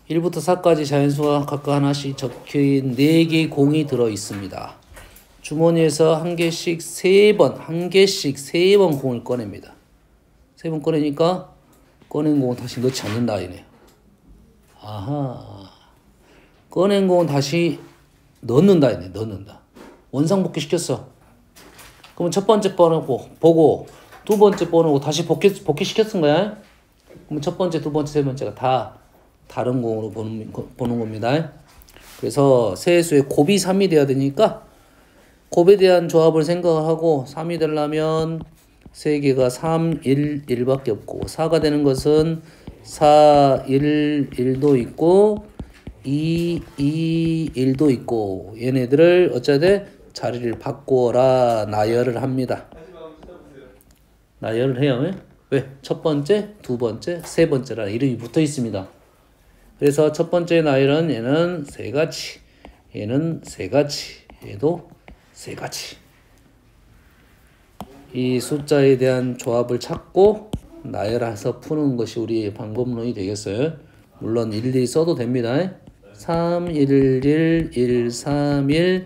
1부터 4까지 자연수가 각각 하나씩 적혀있는 4개의 공이 들어있습니다. 주머니에서 한 개씩 3번 공을 꺼냅니다. 3번 꺼내니까 꺼낸 공은 다시 넣지 않는다 이네요. 아하. 꺼낸 공은 다시 넣는다 이네. 넣는다. 원상복귀 시켰어. 그러면 첫 번째 번호고 보고 두 번째 번호고 다시 복귀 시켰은 거야. 그러면 첫 번째, 두 번째, 세 번째가 다 다른 공으로 보는 겁니다. 그래서 세수의 곱이 3이 돼야 되니까 곱에 대한 조합을 생각하고 3이 되려면 3개가 3, 1, 1밖에 없고 4가 되는 것은 4, 1, 1도 있고 2, 2, 1도 있고 얘네들을 어쩌되 자리를 바꾸어라 나열을 합니다. 나열을 해요. 왜? 첫 번째, 두 번째, 세 번째라는 이름이 붙어 있습니다. 그래서 첫 번째 나열은 얘는 세 가지, 얘는 세 가지, 얘도 세 가지. 이 숫자에 대한 조합을 찾고 나열해서 푸는 것이 우리의 방법론이 되겠어요. 물론 일일이 써도 됩니다. 3, 1, 1, 1, 3, 1,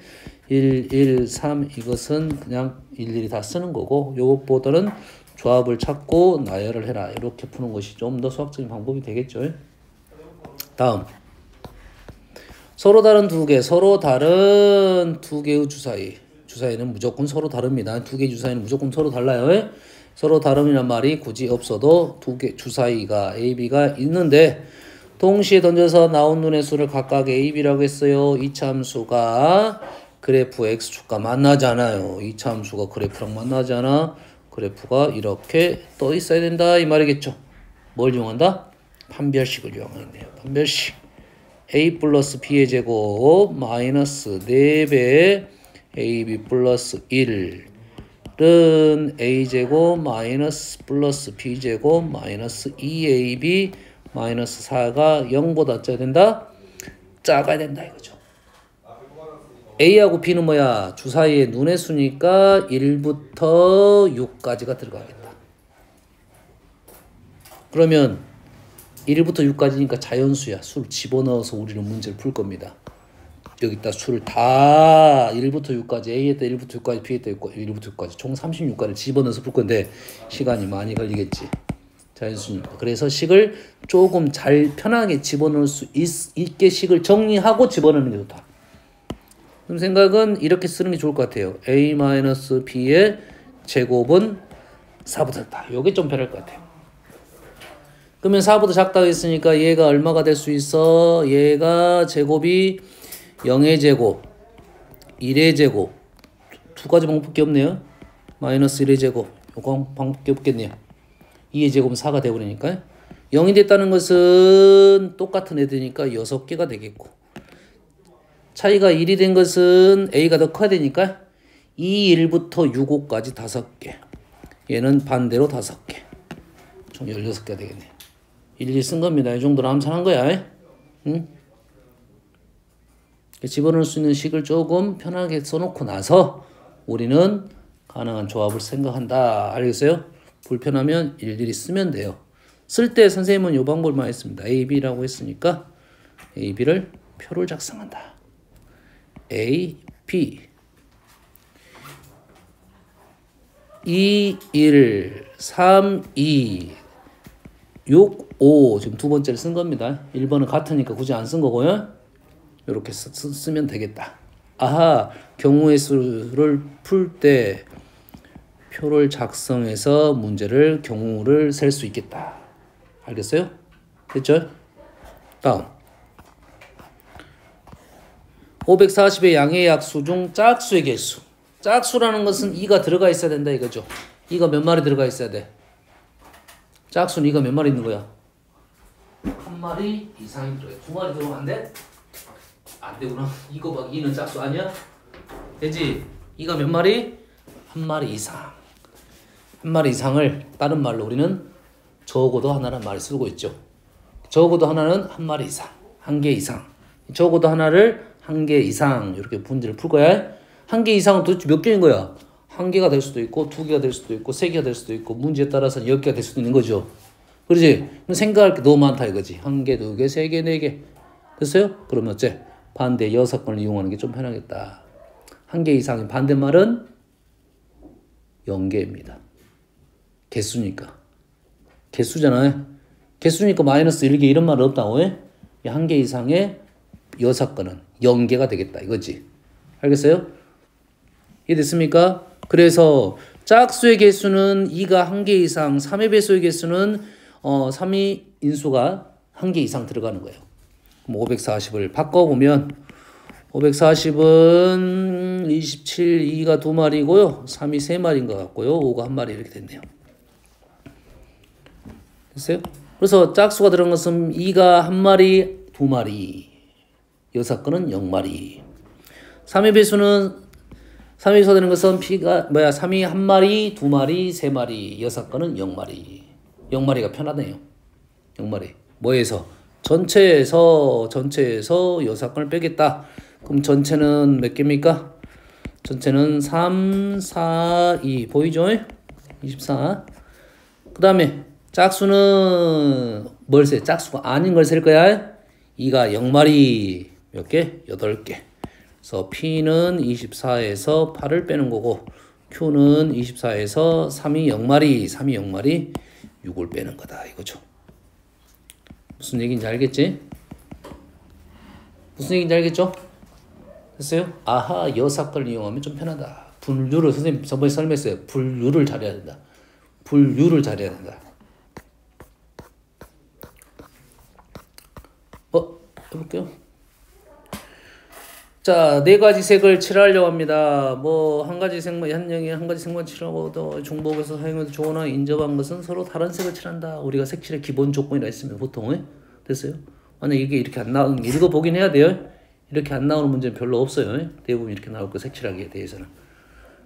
1, 1, 3 이것은 그냥 일일이 다 쓰는 거고 요것보다는 조합을 찾고 나열을 해라. 이렇게 푸는 것이 좀 더 수학적인 방법이 되겠죠. 다음. 서로 다른 두 개, 서로 다른 두 개의 주사위. 주사위는 무조건 서로 다릅니다. 두 개의 주사위는 무조건 서로 달라요. 서로 다름이란 말이 굳이 없어도 두 개 주사위가 A, B가 있는데 동시에 던져서 나온 눈의 수를 각각 A, B라고 했어요. 이차 함수가 그래프 X축과 만나잖아요. 이차 함수가 그래프랑 만나잖아. 그래프가 이렇게 떠 있어야 된다 이 말이겠죠. 뭘 이용한다? 판별식을 이용하겠네요. 판별식. A 플러스 B의 제곱 마이너스 4배 AB 플러스 1은 A제곱 마이너스 플러스 B제곱 마이너스 2AB 마이너스 4가 0보다 어쩌야 된다? 작아야 된다 이거죠. A하고 B는 뭐야? 주사위의 눈의 수니까 1부터 6까지가 들어가겠다. 그러면 1부터 6까지니까 자연수야. 수를 집어넣어서 우리는 문제를 풀 겁니다. 여기다 수를 다 1부터 6까지 A에다 1부터 6까지 B에다 1부터 6까지 총 36가지를 집어넣어서 풀 건데 시간이 많이 걸리겠지. 자연수니까. 그래서 식을 조금 잘 편하게 집어넣을 수 있게 식을 정리하고 집어넣는 게 좋다. 그럼 생각은 이렇게 쓰는 게 좋을 것 같아요. A-B의 제곱은 4보다 작다. 이게 좀 편할 것 같아요. 그러면 4보다 작다고 했으니까 얘가 얼마가 될 수 있어? 얘가 제곱이 0의 제곱, 1의 제곱 두 가지 방법밖에 없네요. 마이너스 1의 제곱 요거 방법밖에 없겠네요. 2의 제곱은 4가 되버리니까 0이 됐다는 것은 똑같은 애들이니까 6개가 되겠고 차이가 1이 된 것은 A가 더 커야 되니까 2, 1부터 6, 5까지 5개 얘는 반대로 5개 총 16개가 되겠네요. 일일이 쓴 겁니다. 이 정도로 암산한 거야. 응? 집어넣을 수 있는 식을 조금 편하게 써놓고 나서 우리는 가능한 조합을 생각한다. 알겠어요? 불편하면 일일이 쓰면 돼요. 쓸 때 선생님은 이 방법만 했습니다. A, B라고 했으니까 A, B를 표를 작성한다. A, B 2, 1, 3, 2 6, 5 지금 두 번째를 쓴 겁니다. 1번은 같으니까 굳이 안 쓴 거고요. 이렇게 쓰면 되겠다. 아하, 경우의 수를 풀 때 표를 작성해서 문제를 경우를 셀 수 있겠다. 알겠어요? 됐죠? 다음 540의 양의 약수 중 짝수의 개수. 짝수라는 것은 2가 들어가 있어야 된다 이거죠. 2가 몇 마리 들어가 있어야 돼? 짝수는 2가 몇 마리 있는 거야? 한 마리 이상이 들어가. 두 마리 들어가면 안 돼? 안 되구나. 이거 봐. 2는 짝수 아니야? 되지? 2가 몇 마리? 한 마리 이상. 한 마리 이상을 다른 말로 우리는 적어도 하나란 말을 쓰고 있죠. 적어도 하나는 한 마리 이상. 한 개 이상. 적어도 하나를 한 개 이상 이렇게 문제를 풀 거야. 한 개 이상은 도대체 몇 개인 거야? 한 개가 될 수도 있고 두 개가 될 수도 있고 세 개가 될 수도 있고 문제에 따라서는 10개가 될 수도 있는 거죠. 그렇지? 생각할 게 너무 많다 이거지. 한 개, 두 개, 세 개, 네 개. 됐어요? 그러면 어째? 반대 여사건을 이용하는 게 좀 편하겠다. 한 개 이상의 반대말은 0개입니다. 개수니까. 개수잖아요. 개수니까 마이너스 1개 이런 말은 없다고. 왜? 한 개 이상의 여사건은 0개가 되겠다 이거지. 알겠어요? 이해됐습니까? 그래서 짝수의 개수는 2가 한 개 이상, 3의 배수의 개수는 3의 인수가 한 개 이상 들어가는 거예요. 그럼 540을 바꿔보면 540은 27, 2가 2마리고요. 3이 3마리인 것 같고요. 5가 1마리 이렇게 됐네요. 됐어요? 그래서 짝수가 들어간 것은 2가 1마리, 2마리. 여사건은 0마리. 3의 배수는 3의 배수가 되는 것은 3이 1마리, 2마리, 3마리. 여사건은 0마리. 0마리가 편하네요. 0마리. 뭐에서? 전체에서 여사건을 빼겠다. 그럼 전체는 몇 개입니까? 전체는 3, 4, 2. 보이죠? 24. 그 다음에 짝수는 뭘 세? 짝수가 아닌 걸 셀 거야. 2가 0마리 몇 개? 8개. 그래서 P는 24에서 8을 빼는 거고 Q는 24에서 3이 0마리 6을 빼는 거다 이거죠. 무슨 얘기인지 알겠지? 무슨 얘기인지 알겠죠? 됐어요? 아하, 여사건을 이용하면 좀 편하다. 분류를 선생님 저번에 설명했어요. 분류를 잘해야 된다. 분류를 잘해야 된다. 해볼게요. 자, 네 가지 색을 칠하려고 합니다. 뭐 한 가지 색만 한영이 한 가지 색만 칠하고 또 중복해서 사용해도 좋으나 인접한 것은 서로 다른 색을 칠한다. 우리가 색칠의 기본 조건이라 했으면 보통 됐어요. 만약 이게 이렇게 안 나오는 읽어보긴 해야 돼요. 이렇게 안 나오는 문제는 별로 없어요. 대부분 이렇게 나올 거 색칠하기에 대해서는.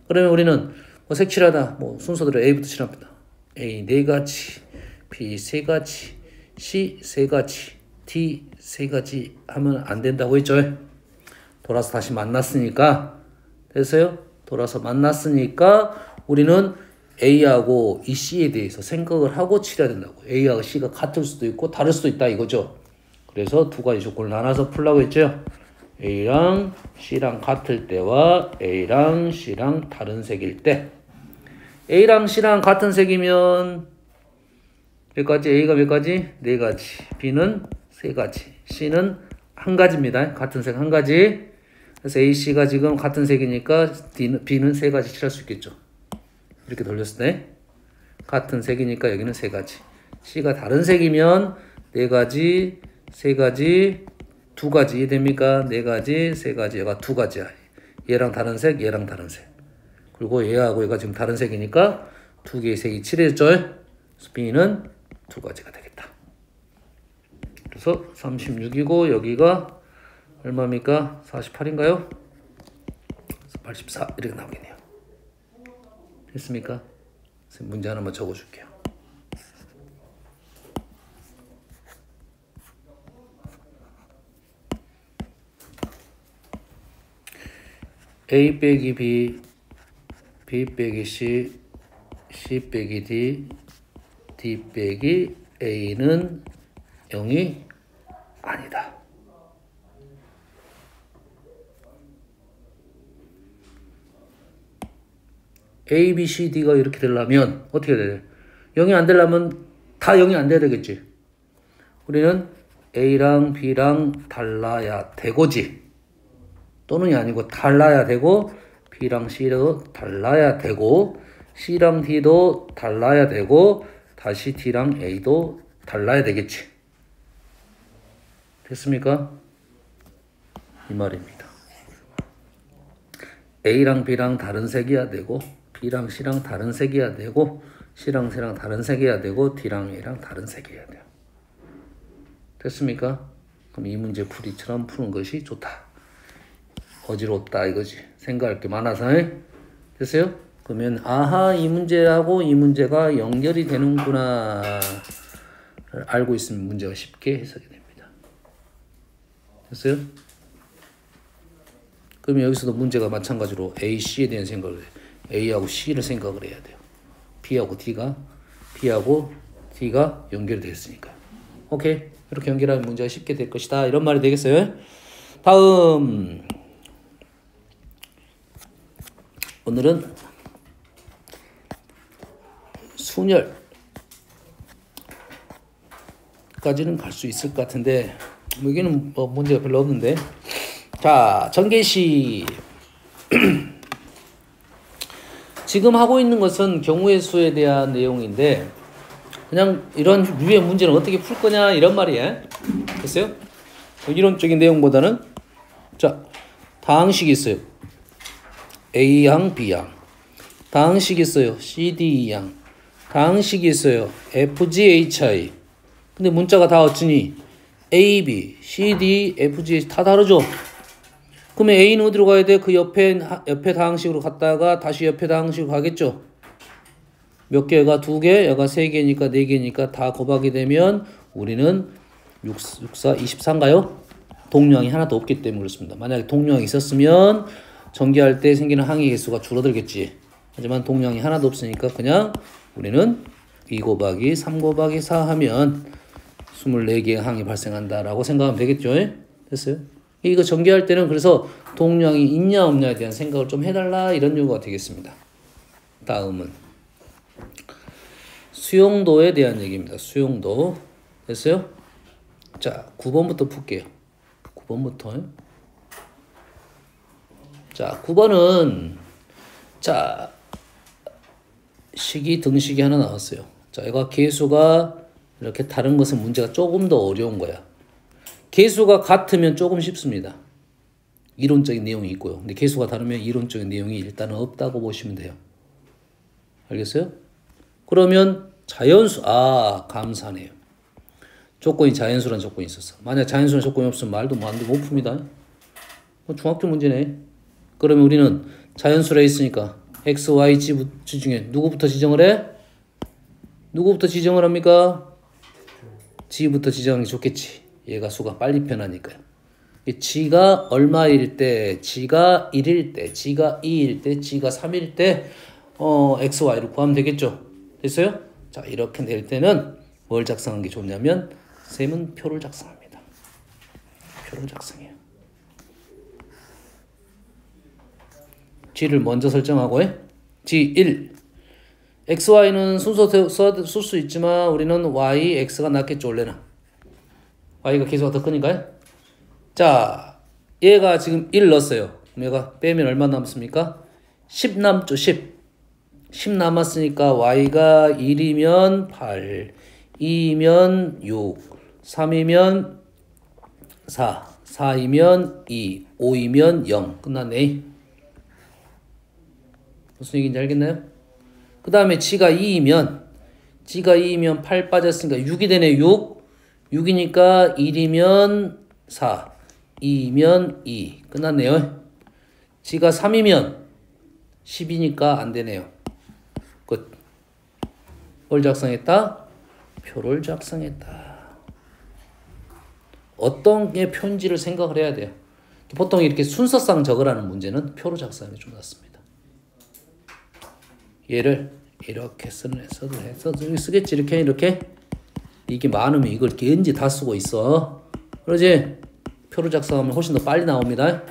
그러면 우리는 뭐 색칠하다 뭐 순서대로 A부터 칠합니다. A 네 가지, B 세 가지, C 세 가지, D 세 가지 하면 안 된다고 했죠. 돌아서 다시 만났으니까 됐어요? 돌아서 만났으니까 우리는 A하고 이 C에 대해서 생각을 하고 칠해야 된다고. A하고 C가 같을 수도 있고 다를 수도 있다 이거죠. 그래서 두 가지 조건을 나눠서 풀라고 했죠. A랑 C랑 같을 때와 A랑 C랑 다른 색일 때. A랑 C랑 같은 색이면 몇 가지? A가 몇 가지? 네 가지. B는 세 가지. C는 한 가지입니다. 같은 색 한 가지. 그래서 A, C가 지금 같은 색이니까 B는 세 가지 칠할 수 있겠죠. 이렇게 돌렸을 때 같은 색이니까 여기는 세 가지. C가 다른 색이면 네 가지, 세 가지, 두 가지. 이해됩니까? 네 가지, 세 가지. 얘가 두 가지야. 얘랑 다른 색, 얘랑 다른 색. 그리고 얘하고 얘가 지금 다른 색이니까 두 개의 색이 칠해졌죠. 그래서 B는 두 가지가 되겠다. 그래서 36이고 여기가 얼마입니까? 48인가요? 84 이렇게 나오겠네요. 됐습니까? 문제 하나만 적어줄게요. A 빼기 B, B 빼기 C, C 빼기 D, D 빼기 A는 0이 아니다. A, B, C, D가 이렇게 되려면 어떻게 해야 돼? 0이 안 되려면 다 0이 안 돼야 되겠지. 우리는 A랑 B랑 달라야 되고지. 또는이 아니고 달라야 되고 B랑 C도 달라야 되고 C랑 D도 달라야 되고 다시 D랑 A도 달라야 되겠지. 됐습니까? 이 말입니다. A랑 B랑 다른 색이어야 되고 B랑 C랑 다른 색이어야 되고 C랑 C랑 다른 색이어야 되고 D랑 A랑 다른 색이어야 돼요. 됐습니까? 그럼 이 문제 풀이처럼 푸는 것이 좋다. 어지럽다 이거지. 생각할 게 많아서. 됐어요? 그러면 아하 이 문제하고 이 문제가 연결이 되는구나 알고 있으면 문제가 쉽게 해석이 됩니다. 됐어요? 그러면 여기서도 문제가 마찬가지로 A, C에 대한 생각을 해요. A하고 C를 생각을 해야 돼요. B하고 D가 B하고 D가 연결이 됐으니까. 오케이. 이렇게 연결하면 문제가 쉽게 될 것이다. 이런 말이 되겠어요. 다음. 오늘은 순열까지는 갈 수 있을 것 같은데 여기는 뭐 문제가 별로 없는데. 자, 전개시. 지금 하고 있는 것은 경우의 수에 대한 내용인데 그냥 이런 류의 문제는 어떻게 풀 거냐 이런 말이에요. 됐어요? 이론적인 내용보다는 자, 다항식이 있어요. A항, B항. 다항식이 있어요. CDE항. 다항식이 있어요. FG, HI. 근데 문자가 다 어쩌니? A, B, C, D, F, G 다 다르죠? 그러면 A는 어디로 가야 돼? 그 옆에 다항식으로 갔다가 다시 옆에 다항식으로 가겠죠? 몇 개가? 2개, 얘가 3개니까 4개니까 다 곱하게 되면 우리는 6, 4, 24인가요? 동류항이 하나도 없기 때문에 그렇습니다. 만약에 동류항이 있었으면 전개할 때 생기는 항의 개수가 줄어들겠지. 하지만 동류항이 하나도 없으니까 그냥 우리는 2 곱하기 3 곱하기 4 하면 24개의 항이 발생한다라고 생각하면 되겠죠? 됐어요? 이거 전개할 때는 그래서 동류항이 있냐 없냐에 대한 생각을 좀 해달라 이런 요구가 되겠습니다. 다음은 수용도에 대한 얘기입니다. 수용도. 됐어요? 자, 9번부터 풀게요. 9번부터. 자, 9번은 자, 식이 등식이 하나 나왔어요. 자, 얘가 개수가 이렇게 다른 것은 문제가 조금 더 어려운 거야. 개수가 같으면 조금 쉽습니다. 이론적인 내용이 있고요. 근데 개수가 다르면 이론적인 내용이 일단은 없다고 보시면 돼요. 알겠어요? 그러면 자연수, 감사네요. 조건이 자연수라는 조건이 있었어. 만약 자연수라는 조건이 없으면 말도 못 풉니다. 중학교 문제네. 그러면 우리는 자연수라 있으니까 x, y, g 중에 누구부터 지정을 해? 누구부터 지정을 합니까? g부터 지정하는 게 좋겠지. 얘가 수가 빨리 변하니까요. g가 얼마일 때, g가 1일 때, g가 2일 때, g가 3일 때 x, y를 구하면 되겠죠. 됐어요? 자, 이렇게 낼 때는 뭘 작성하는 게 좋냐면 쌤은 표를 작성합니다. 표를 작성해요. g를 먼저 설정하고 g1 x, y는 순서 쓸 수 있지만 우리는 y, x가 낫겠죠. 원래는 y가 개수가 더 크니까요. 자, 얘가 지금 1 넣었어요. 그럼 얘가 빼면 얼마 남습니까? 10 남죠. 10 남았으니까 y가 1이면 8, 2이면 6, 3이면 4, 4이면 2, 5이면 0. 끝났네. 무슨 얘기인지 알겠나요? 그 다음에 g가 2이면 8 빠졌으니까 6이 되네. 6이니까 1이면 4, 2이면 2. 끝났네요. g가 3이면 10이니까 안 되네요. 끝. 뭘 작성했다? 표를 작성했다. 어떤 게 표인지를 생각을 해야 돼요. 보통 이렇게 순서상 적으라는 문제는 표로 작성하는 게 좀 낫습니다. 얘를 이렇게 써도 쓰겠지. 이렇게 이게 많으면 이걸 이렇게 언제 다 쓰고 있어. 그러지? 표로 작성하면 훨씬 더 빨리 나옵니다.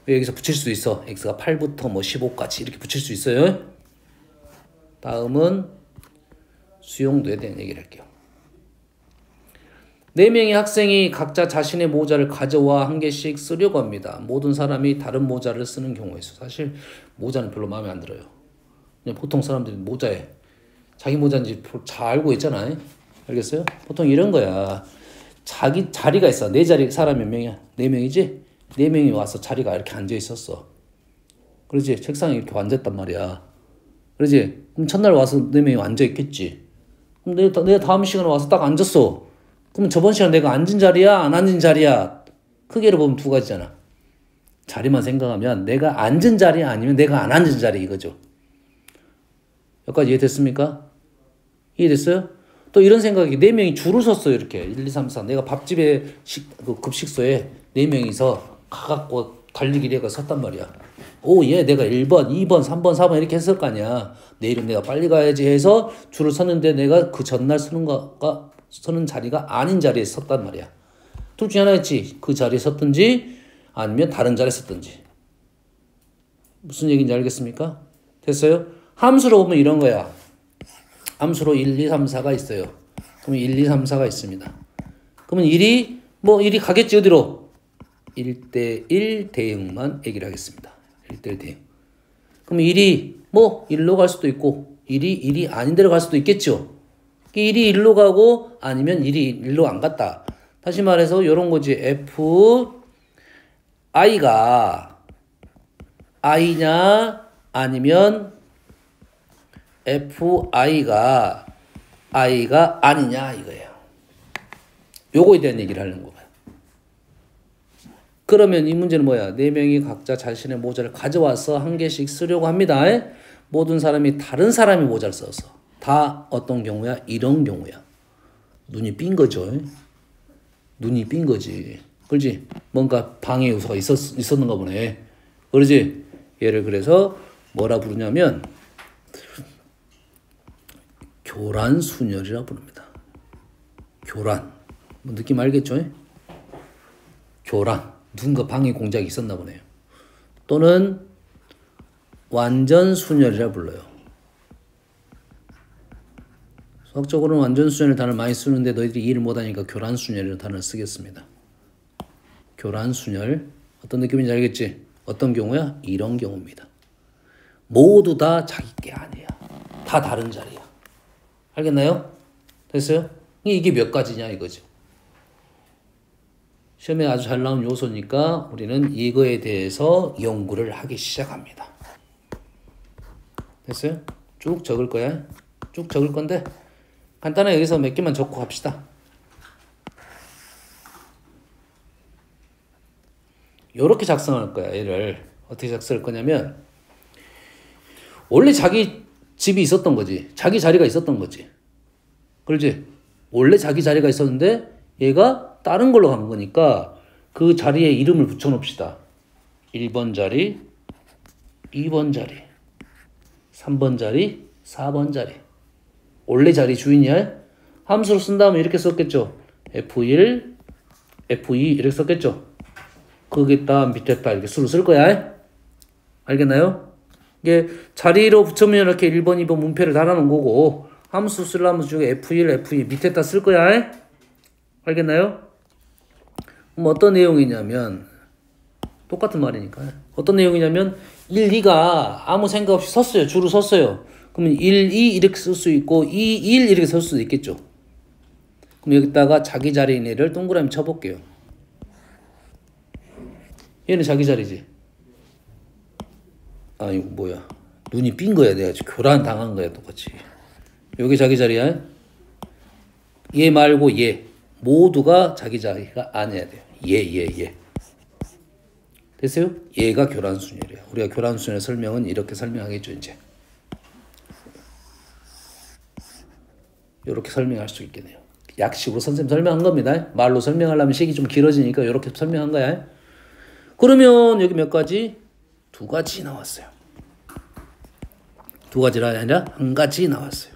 여기서 붙일 수 있어. x가 8부터 뭐 15까지 이렇게 붙일 수 있어요. 다음은 수용도에 대한 얘기를 할게요. 4명의 학생이 각자 자신의 모자를 가져와 한 개씩 쓰려고 합니다. 모든 사람이 다른 모자를 쓰는 경우에 있어. 사실 모자는 별로 마음에 안 들어요. 그냥 보통 사람들이 모자에 자기 모자인지 잘 알고 있잖아요. 알겠어요? 보통 이런 거야. 자기 자리가 있어. 내 자리 사람 몇 명이야? 4명이지? 4명이 와서 자리가 이렇게 앉아 있었어. 그러지? 책상에 이렇게 앉았단 말이야. 그러지? 그럼 첫날 와서 4명이 앉아 있겠지. 그럼 내가 다음 시간에 와서 딱 앉았어. 그럼 저번 시간 내가 앉은 자리야? 안 앉은 자리야? 크게로 보면 2가지잖아. 자리만 생각하면 내가 앉은 자리 아니면 내가 안 앉은 자리 이거죠. 여기까지 이해됐습니까? 이해됐어요? 또 이런 생각이 4명이 줄을 섰어요. 이렇게 1, 2, 3, 4 내가 밥집에 급식소에 4명이서 가갖고 달리기를 해가 섰단 말이야. 오, 얘 내가 1번, 2번, 3번, 4번 이렇게 했을 거 아니야. 내일은 내가 빨리 가야지 해서 줄을 섰는데 내가 그 전날 서는 자리가 아닌 자리에 섰단 말이야. 둘 중에 하나였지. 그 자리에 섰든지 아니면 다른 자리에 섰든지. 무슨 얘기인지 알겠습니까? 됐어요? 함수로 보면 이런 거야. 함수로 1, 2, 3, 4가 있어요. 그러면 1, 2, 3, 4가 있습니다. 그러면 1이 가겠지 어디로? 1대1 대응만 얘기를 하겠습니다. 1대1 대응. 그럼 1이 1로 갈 수도 있고 1이 아닌 데로 갈 수도 있겠죠. 1이 1로 가고 아니면 1이 1로 안 갔다. 다시 말해서 이런 거지. FI가 I냐 아니면 FI가 I가 아니냐 이거예요. 요거에 대한 얘기를 하는 거예요. 그러면 이 문제는 뭐야? 네 명이 각자 자신의 모자를 가져와서 한 개씩 쓰려고 합니다. 모든 사람이 다른 사람의 모자를 써서. 다 어떤 경우야? 이런 경우야. 눈이 삔 거죠. 눈이 삔 거지. 그렇지? 뭔가 방해 요소가 있었는가 보네. 그러지? 얘를 그래서 뭐라 부르냐면 교란순열이라고 부릅니다. 교란. 뭐 느낌 알겠죠? 교란. 누군가 방해 공작이 있었나 보네요. 또는 완전순열이라 불러요. 수학적으로는 완전순열 단어를 많이 쓰는데 너희들이 이해를 못하니까 교란순열이라는 단어를 쓰겠습니다. 교란순열. 어떤 느낌인지 알겠지? 어떤 경우야? 이런 경우입니다. 모두 다 자기 게 아니야. 다 다른 자리야. 알겠나요? 됐어요? 이게 몇 가지냐 이거죠. 시험에 아주 잘 나온 요소니까 우리는 이거에 대해서 연구를 하기 시작합니다. 됐어요? 쭉 적을 거야. 쭉 적을 건데 간단하게 여기서 몇 개만 적고 갑시다. 요렇게 작성할 거야. 얘를 어떻게 작성할 거냐면 원래 자기 집이 있었던 거지. 자기 자리가 있었던 거지. 그렇지? 원래 자기 자리가 있었는데 얘가 다른 걸로 간 거니까 그 자리에 이름을 붙여놓읍시다. 1번 자리, 2번 자리, 3번 자리, 4번 자리. 원래 자리 주인이야. 함수로 쓴 다음에 이렇게 썼겠죠. F1, F2 이렇게 썼겠죠. 거기다 밑에다 이렇게 수를 쓸 거야. 알겠나요? 이게 자리로 붙이면 이렇게 1번, 2번 문패를 달아놓은 거고 함수 쓰려면 중에 F1, F2 밑에다 쓸 거야. 알겠나요? 그럼 어떤 내용이냐면 똑같은 말이니까 어떤 내용이냐면 1, 2가 아무 생각 없이 섰어요. 줄을 섰어요. 그러면 1, 2 이렇게 쓸 수 있고 2, 1 이렇게 쓸 수도 있겠죠. 그럼 여기다가 자기 자리인 애를 동그라미 쳐볼게요. 얘는 자기 자리지. 아 이거 뭐야. 눈이 삔 거야. 내가 지금 교란 당한 거야 똑같이. 여기 자기 자리야. 얘 말고 얘. 모두가 자기 자리가 아니어야 돼요. 얘. 됐어요? 얘가 교란순열이에요. 우리가 교란순열 설명은 이렇게 설명하겠죠, 이제. 이렇게 설명할 수 있겠네요. 약식으로 선생님 설명한 겁니다. 말로 설명하려면 시간이 좀 길어지니까 이렇게 설명한 거야. 그러면 여기 몇 가지? 2가지 나왔어요. 2가지가 아니라 1가지 나왔어요.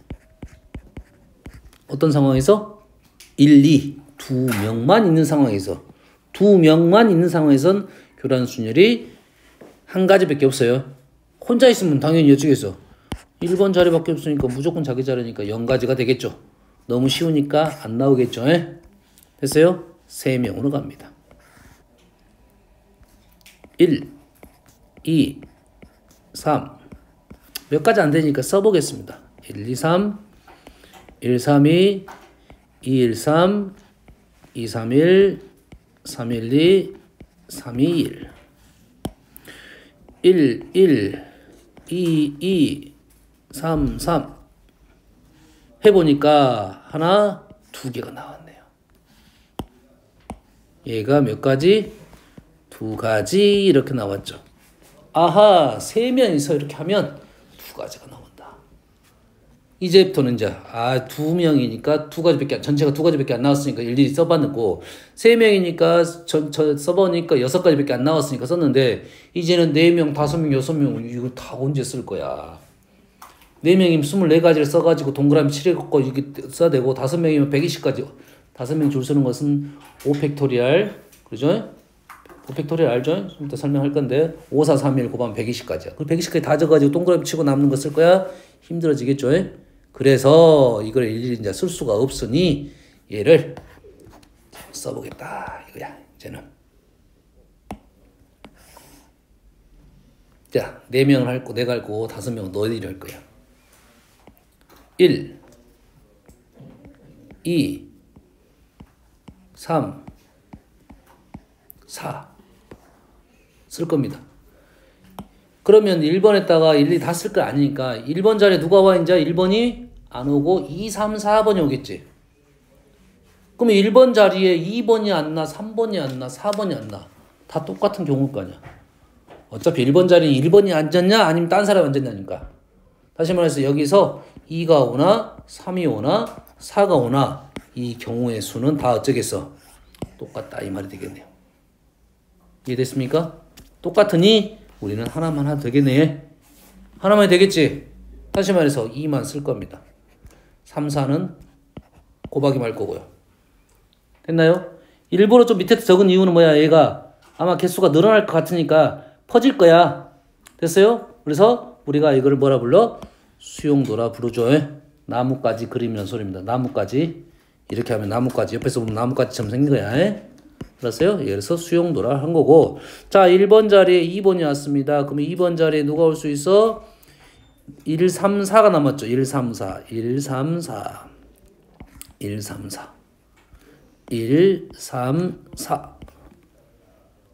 어떤 상황에서? 1, 2, 2명만 있는 상황에서 2명만 있는 상황에선 교란순열이 1가지밖에 없어요. 혼자 있으면 당연히 이쪽에서 1번 자리밖에 없으니까 무조건 자기 자리니까 0가지가 되겠죠. 너무 쉬우니까 안 나오겠죠. 됐어요? 3명으로 갑니다. 1, 2, 3 몇 가지 안 되니까 써보겠습니다. 1, 2, 3 1, 3, 2 2, 1, 3 2, 3, 1 3, 1, 2 3, 2, 1 1, 1 2, 2 3, 3 해보니까 하나, 2개가 나왔네요. 얘가 몇 가지? 2가지 이렇게 나왔죠. 아하, 3명이서 이렇게 하면 2가지가 나온다. 이제부터는 이제 두 명이니까 전체가 두 가지밖에 안 나왔으니까 일일이 써봤고 세 명이니까 저 써보니까 여섯 가지밖에 안 나왔으니까 썼는데 이제는 네 명, 다섯 명, 여섯 명 이거 다 언제 쓸 거야? 네 명이면 24가지를 써가지고 동그라미 칠해갖고 이렇게 써야 되고 다섯 명이면 120가지 다섯 명 줄 서는 것은 5팩토리얼 그죠? 5팩토리얼 알죠? 좀 이따 설명할 건데 5, 4, 3, 1 곱하면 120가지야. 그 120까지 다 적어가지고 동그라미 치고 남는 거 쓸 거야? 힘들어지겠죠? 그래서 이걸 일일이 이제 쓸 수가 없으니 얘를 써보겠다 이거야 이제는. 자, 4명을 할 거, 내가 할 거고 5명은 너희들이 할 거야. 1, 2, 3, 4 쓸 겁니다. 그러면 1번에다가 일일이 다 쓸 거 아니니까 1번 자리에 누가 와 이제 1번이 안 오고 2, 3, 4번이 오겠지. 그러면 1번 자리에 2번이 안 나, 3번이 안 나, 4번이 안 나. 다 똑같은 경우일 거 아니야. 어차피 1번 자리에 1번이 앉았냐 아니면 딴 사람이 앉았냐니까. 다시 말해서 여기서 2가 오나 3이 오나 4가 오나 이 경우의 수는 다 어쩌겠어? 똑같다 이 말이 되겠네요. 이해됐습니까? 똑같으니 우리는 하나만 하도 되겠네. 하나만 되겠지? 다시 말해서 2만 쓸 겁니다. 3, 4는 곱하기 말 거고요. 됐나요? 일부러 좀 밑에 적은 이유는 뭐야? 얘가 아마 개수가 늘어날 것 같으니까 퍼질 거야. 됐어요? 그래서 우리가 이걸 뭐라 불러? 수용도라 부르죠. 나뭇가지 그리면 소리입니다. 나뭇가지. 이렇게 하면 나뭇가지. 옆에서 보면 나뭇가지처럼 생긴 거야. 알았어요? 그래서 수용도라 한 거고. 자, 1번 자리에 2번이 왔습니다. 그러면 2번 자리에 누가 올 수 있어? 1, 3, 4가 남았죠. 1, 3, 4. 1, 3, 4. 1, 3, 4. 1, 3, 4.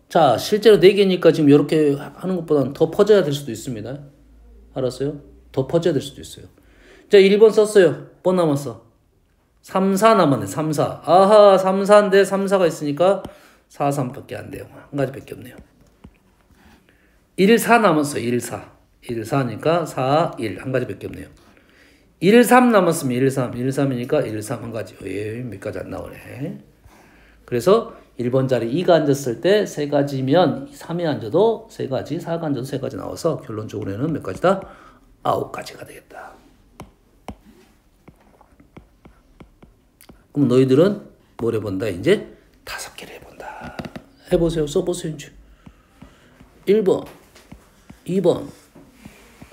자, 실제로 4개니까 지금 이렇게 하는 것보다는 더 퍼져야 될 수도 있습니다. 알았어요? 더 퍼져야 될 수도 있어요. 자, 1번 썼어요. 뭐 남았어? 3, 4 남았네. 3, 4. 아하, 3, 4인데 3, 4가 있으니까 4, 3밖에 안 돼요. 한 가지밖에 없네요. 1, 4 남았어요. 1, 4. 1, 4니까 4, 1. 한 가지밖에 없네요. 1, 3 남았으면 1, 3. 1, 3이니까 1, 3 한 가지. 몇 가지 안 나오네. 그래서 1번 자리 2가 앉았을 때 3가지면 3이 앉아도 3가지, 4가 앉아도 3가지 나와서 결론적으로는 몇 가지다? 9가지가 되겠다. 그럼 너희들은 뭘 해본다? 이제 5개를 해본다. 해보세요. 써보세요. 이제. 1번, 2번,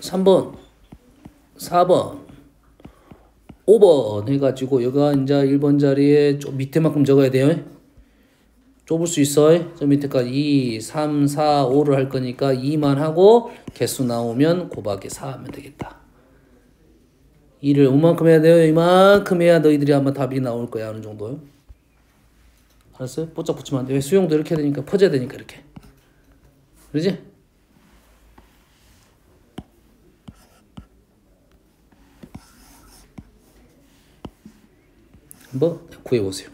3번, 4번, 5번 해가지고 여기가 이제 1번 자리에 좀 밑에만큼 적어야 돼요. 좁을 수 있어. 저 밑에까지 2, 3, 4, 5를 할 거니까 2만 하고 개수 나오면 곱하기 4 하면 되겠다. 2를 이만큼 해야 돼요. 이만큼 해야 너희들이 아마 답이 나올 거야. 어느 정도요. 알았어요? 뽀짝 붙이면 안 돼. 왜 수용도 이렇게 해야 되니까 퍼져야 되니까 이렇게. 그러지? 한번 구해보세요.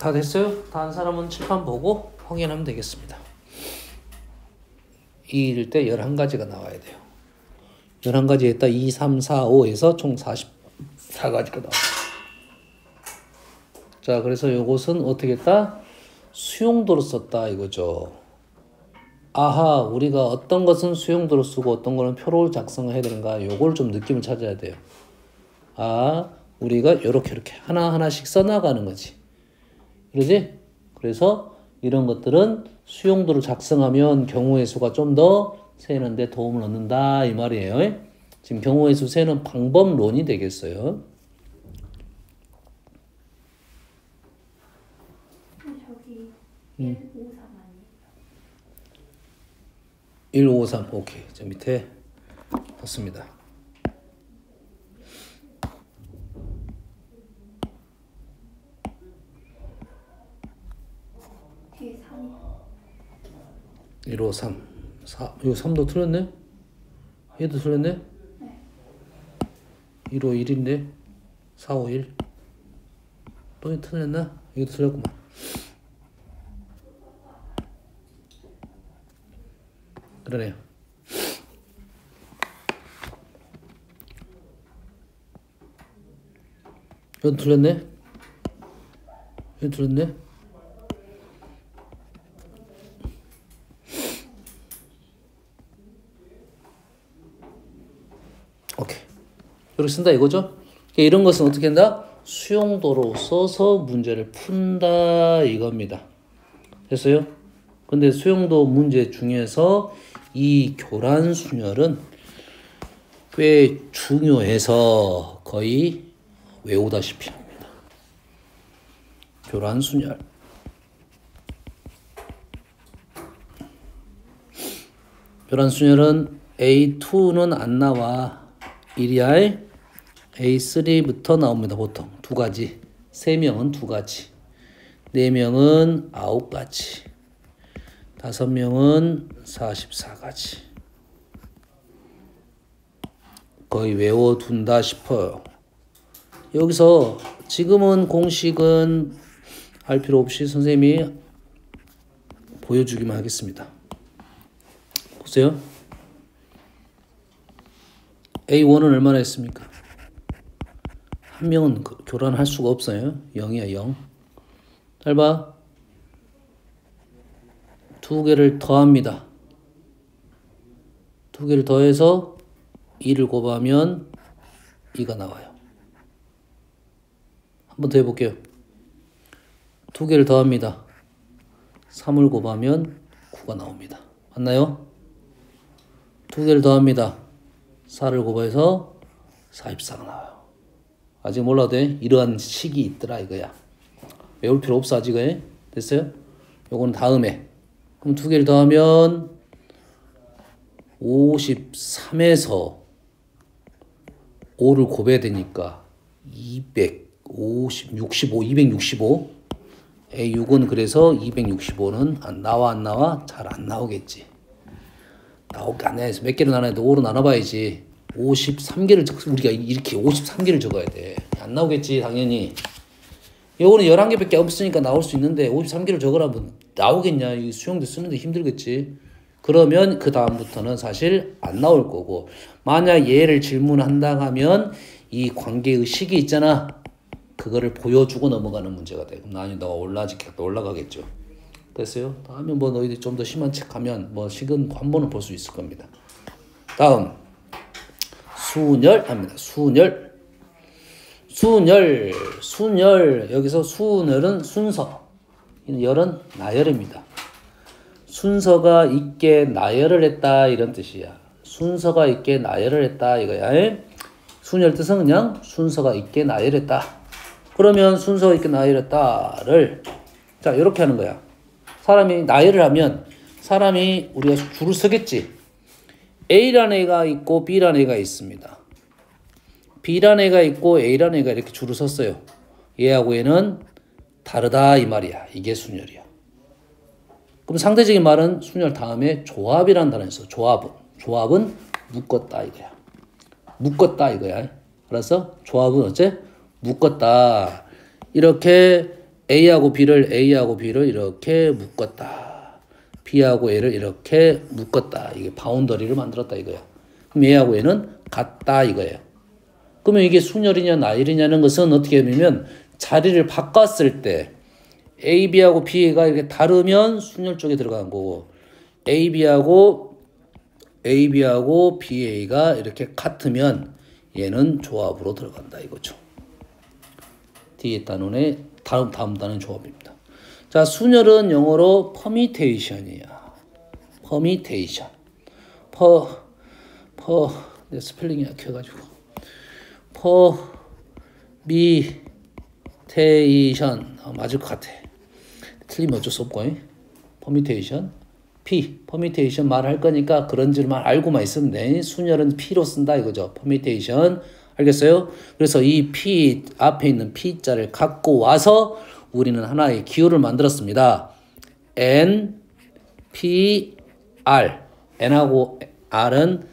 다 됐어요? 다 한 사람은 칠판 보고 확인하면 되겠습니다. 2일 때 11가지가 나와야 돼요. 11가지 했다 2, 3, 4, 5에서 총 44가지가 나와요. 자, 그래서 요것은 어떻게 했다? 수용도로 썼다 이거죠. 아하, 우리가 어떤 것은 수용도로 쓰고 어떤 거는 표로 작성을 해야 되는가, 요걸 좀 느낌을 찾아야 돼요. 아, 우리가 요렇게 하나하나씩 써나가는 거지. 그러지? 그래서 이런 것들은 수용도를 작성하면 경우의 수가 좀 더 세는데 도움을 얻는다 이 말이에요. 지금 경우의 수 세는 방법론이 되겠어요. 저기 153 아니에요? 1553 오케이. 저 밑에 넣습니다. 뒤에 3이요. 153 4 이거 3도 틀렸네? 얘도 틀렸네? 네. 151인데 451 또 틀렸나? 이것도 틀렸구만. 그러네요. 이건 틀렸네? 이건 틀렸네? 오케이. 이렇게 쓴다 이거죠? 이런 것은 어떻게 한다? 수용도로 써서 문제를 푼다 이겁니다. 됐어요? 근데 수용도 문제 중에서 이 교란순열은 꽤 중요해서 거의 외우다시피 합니다. 교란순열. 교란순열은 A2는 안 나와. 1이야. A3부터 나옵니다. 보통 2가지. 3명은 2가지. 4명은 9가지. 5명은 44가지. 거의 외워둔다 싶어요. 여기서 지금은 공식은 할 필요 없이 선생님이 보여주기만 하겠습니다. 보세요. A1은 얼마나 했습니까? 한 명은 교란할 수가 없어요. 0이야 0. 잘 봐. 2개를 더합니다. 2개를 더해서 2를 곱하면 2가 나와요. 한 번 더 해볼게요. 2개를 더합니다. 3을 곱하면 9가 나옵니다. 맞나요? 2개를 더합니다. 4를 곱해서 44가 나와요. 아직 몰라도 돼? 이러한 식이 있더라 이거야. 외울 필요 없어 아직. 됐어요? 요거는 다음에. 그럼 2개를 더하면 53에서 5를 곱해야 되니까 265. A6은 그래서 265는 안 나와? 잘 안 나오겠지. 나오게 안 해서 몇 개를 나눠야 돼? 5로 나눠봐야지. 53개를 우리가 이렇게 53개를 적어야 돼. 안 나오겠지 당연히. 요거는 11개밖에 없으니까 나올 수 있는데 53개를 적으라면 나오겠냐? 이 수용도 쓰는데 힘들겠지. 그러면 그 다음부터는 사실 안 나올 거고, 만약 얘를 질문한다 하면 이 관계의 식이 있잖아. 그거를 보여주고 넘어가는 문제가 돼. 그럼 나중에 너가 올라가겠죠. 됐어요? 다음에 뭐 너희들이 좀 더 심한 책 가면 뭐 식은 한 번은 볼 수 있을 겁니다. 다음 순열 합니다. 순열. 여기서 순열은 순서, 열은 나열입니다. 순서가 있게 나열을 했다 이런 뜻이야. 순서가 있게 나열을 했다 이거야. 순열 뜻은 그냥 순서가 있게 나열했다. 그러면 순서가 있게 나열했다를 자 이렇게 하는 거야. 사람이 나열을 하면 사람이 우리가 줄을 서겠지. A라는 애가 있고 B라는 애가 있습니다. B라는 애가 있고 A라는 애가 이렇게 줄을 섰어요. 얘하고 얘는 다르다 이 말이야. 이게 순열이야. 그럼 상대적인 말은 순열 다음에 조합이라는 단어가 있어. 조합은 묶었다 이거야. 묶었다 이거야. 알았어? 조합은 어째? 묶었다. 이렇게 A하고 B를 이렇게 묶었다. B하고 A를 이렇게 묶었다. 이게 바운더리를 만들었다 이거야. 그럼 A하고 A는 같다 이거예요. 그러면 이게 순열이냐 나열이냐는 것은 어떻게 보면 자리를 바꿨을 때 AB하고 BA가 이렇게 다르면 순열 쪽에 들어가는 거고 AB하고 BA가 이렇게 같으면 얘는 조합으로 들어간다 이거죠. 뒤에 단원의 다음 단원 조합입니다. 자, 순열은 영어로 permutation이야. permutation. 내 스펠링이 약해가지고. permutation. 맞을 것 같아. 틀리면 어쩔 수 없고. permutation. permutation 말할 거니까 그런 줄만 알고만 있으면 돼. 순열은 P로 쓴다 이거죠. permutation. 알겠어요? 그래서 이 P 앞에 있는 P자를 갖고 와서 우리는 하나의 기호를 만들었습니다. N, P, R. N하고 R은